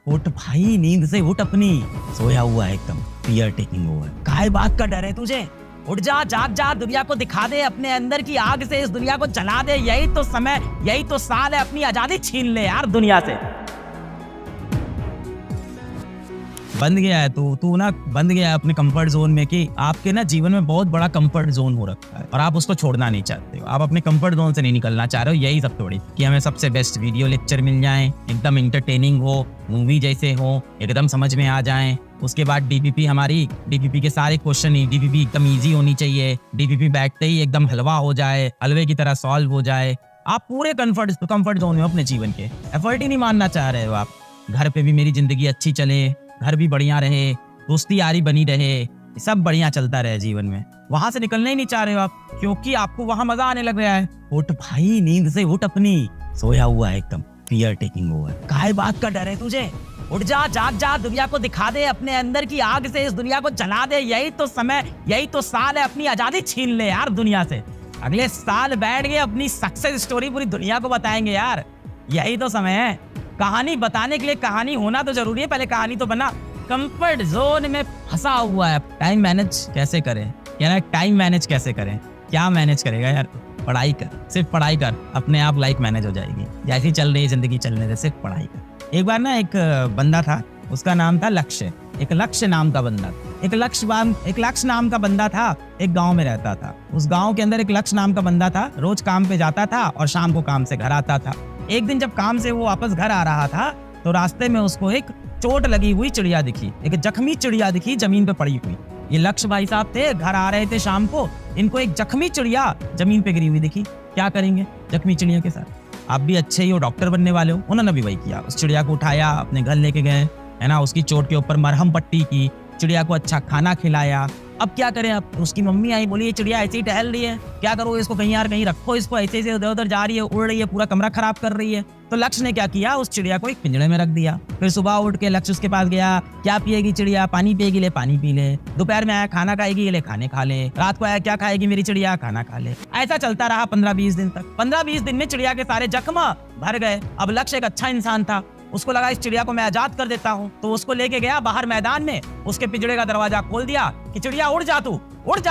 उठ भाई, नींद से उठ अपनी। सोया हुआ है एकदम, फियर टेकिंग ओवर। काहे बात का डर है तुझे? उठ जा, जाग जा, दुनिया को दिखा दे, अपने अंदर की आग से इस दुनिया को जला दे। यही तो समय, यही तो साल है, अपनी आजादी छीन ले यार दुनिया से। बंद गया है तू ना बंद गया है अपने कंफर्ट जोन में, कि आपके ना जीवन में बहुत बड़ा कंफर्ट जोन हो रखा है और आप उसको छोड़ना नहीं चाहते हो। आप अपने कंफर्ट जोन से नहीं निकलना चाह रहे हो। यही सब थोड़ी कि हमें सबसे बेस्ट वीडियो लेक्चर मिल जाएं, एकदम इंटरटेनिंग हो, मूवी जैसे हो, एकदम समझ में आ जाएं। उसके बाद डीपीपी के सारे क्वेश्चन ही डीपीपी एकदम ईजी होनी चाहिए। डीपीपी बैठते ही एकदम हलवा हो जाए, हलवे की तरह सॉल्व हो जाए। आप पूरे कंफर्ट जोन में अपने जीवन के एफर्ट ही नहीं मानना चाह रहे हो आप। घर पे भी मेरी जिंदगी अच्छी चले, घर भी बढ़िया रहे, दोस्ती यारी बनी रहे, सब बढ़िया चलता रहे जीवन में, वहां से निकलना ही नहीं चाह रहे हो आप, क्योंकि आपको वहां मजा आने लग रहा है। उठ भाई, नींद से उठ अपनी। सोया हुआ है एकदम, फियर टेकिंग ओवर। काहे बात का डर है तुझे? उठ जा, जाग जा, दुनिया को दिखा दे, अपने अंदर की आग से इस दुनिया को जला दे। यही तो समय, यही तो साल है, अपनी आजादी छीन ले यार दुनिया से। अगले साल बैठ के अपनी सक्सेस स्टोरी पूरी दुनिया को बताएंगे यार। यही तो समय है। कहानी बताने के लिए कहानी होना तो जरूरी है, पहले कहानी तो बना। कंफर्ट जोन में फंसा हुआ है। टाइम मैनेज कैसे करें यार? टाइम मैनेज कैसे करें? क्या मैनेज करेगा यार? पढ़ाई कर, सिर्फ पढ़ाई कर, अपने आप लाइफ मैनेज हो जाएगी। जैसी चल रही है जिंदगी चलने दे, सिर्फ पढ़ाई कर। एक बार ना एक बंदा था, उसका नाम था लक्ष्य। एक लक्ष्य नाम का बंदा, एक लक्ष्य नाम का बंदा था, एक गांव में रहता था। उस गांव के अंदर एक लक्ष्य नाम का बंदा था, रोज काम पे जाता था और शाम को काम से घर आता था। एक दिन जब काम से वो वापस घर आ रहा था तो रास्ते में उसको एक चोट लगी हुई चिड़िया दिखी, एक जख्मी चिड़िया दिखी जमीन पे पड़ी हुई। ये लक्ष्य भाई साहब थे, घर आ रहे थे शाम को, इनको एक जख्मी चिड़िया जमीन पे गिरी हुई दिखी। क्या करेंगे जख्मी चिड़िया के साथ? आप भी अच्छे ही हो, डॉक्टर बनने वाले हो। उन्होंने भी वही किया, उस चिड़िया को उठाया, अपने घर लेके गए, है ना, उसकी चोट के ऊपर मरहम पट्टी की, चिड़िया को अच्छा खाना खिलाया। अब क्या करें? अब उसकी मम्मी आई, बोली ये चिड़िया ऐसे ही टहल रही है, क्या करो इसको, कहीं यार कहीं रखो इसको, ऐसे से इधर उधर जा रही है, उड़ रही है, पूरा कमरा खराब कर रही है। तो लक्ष्य ने क्या किया, उस चिड़िया को एक पिंजड़े में रख दिया। फिर सुबह उठ के लक्ष्य उसके पास गया, क्या पिएगी चिड़िया? पानी पिएगी? ले पानी पी ले। दोपहर में आया, खाना खाएगी? ले खाने खा ले। रात को आया, क्या खाएगी मेरी चिड़िया? खाना खा ले। ऐसा चलता रहा 15-20 दिन तक। 15-20 दिन में चिड़िया के सारे जख्म भर गए। अब लक्ष्य एक अच्छा इंसान था, उसको लगा इस चिड़िया को मैं आजाद कर देता हूँ, तो उसको लेके गया बाहर मैदान में, उसके पिंजड़े का दरवाजा खोल दिया कि चिड़िया उड़ जा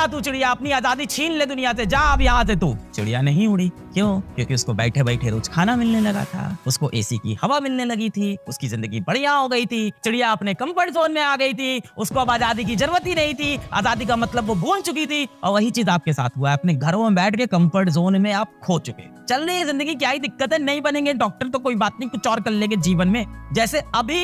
तू चिड़िया, अपनी आजादी छीन ले दुनिया से, जा अब यहाँ से तू। चिड़िया नहीं उड़ी। क्यों? क्योंकि उसको बैठे बैठे रोज खाना मिलने लगा था, उसको एसी की हवा मिलने लगी थी, उसकी जिंदगी बढ़िया हो गई थी। चिड़िया अपने कंफर्ट जोन में आ गई थी, उसको अब आजादी की जरूरत ही नहीं थी, आजादी का मतलब वो भूल चुकी थी। और वही चीज आपके साथ हुआ है, अपने घरों में बैठ के कंफर्ट जोन में आप खो चुके। चल रही है जिंदगी, क्या ही दिक्कत है? नहीं बनेंगे डॉक्टर तो कोई बात नहीं, कुछ और कर लेंगे जीवन में। जैसे अभी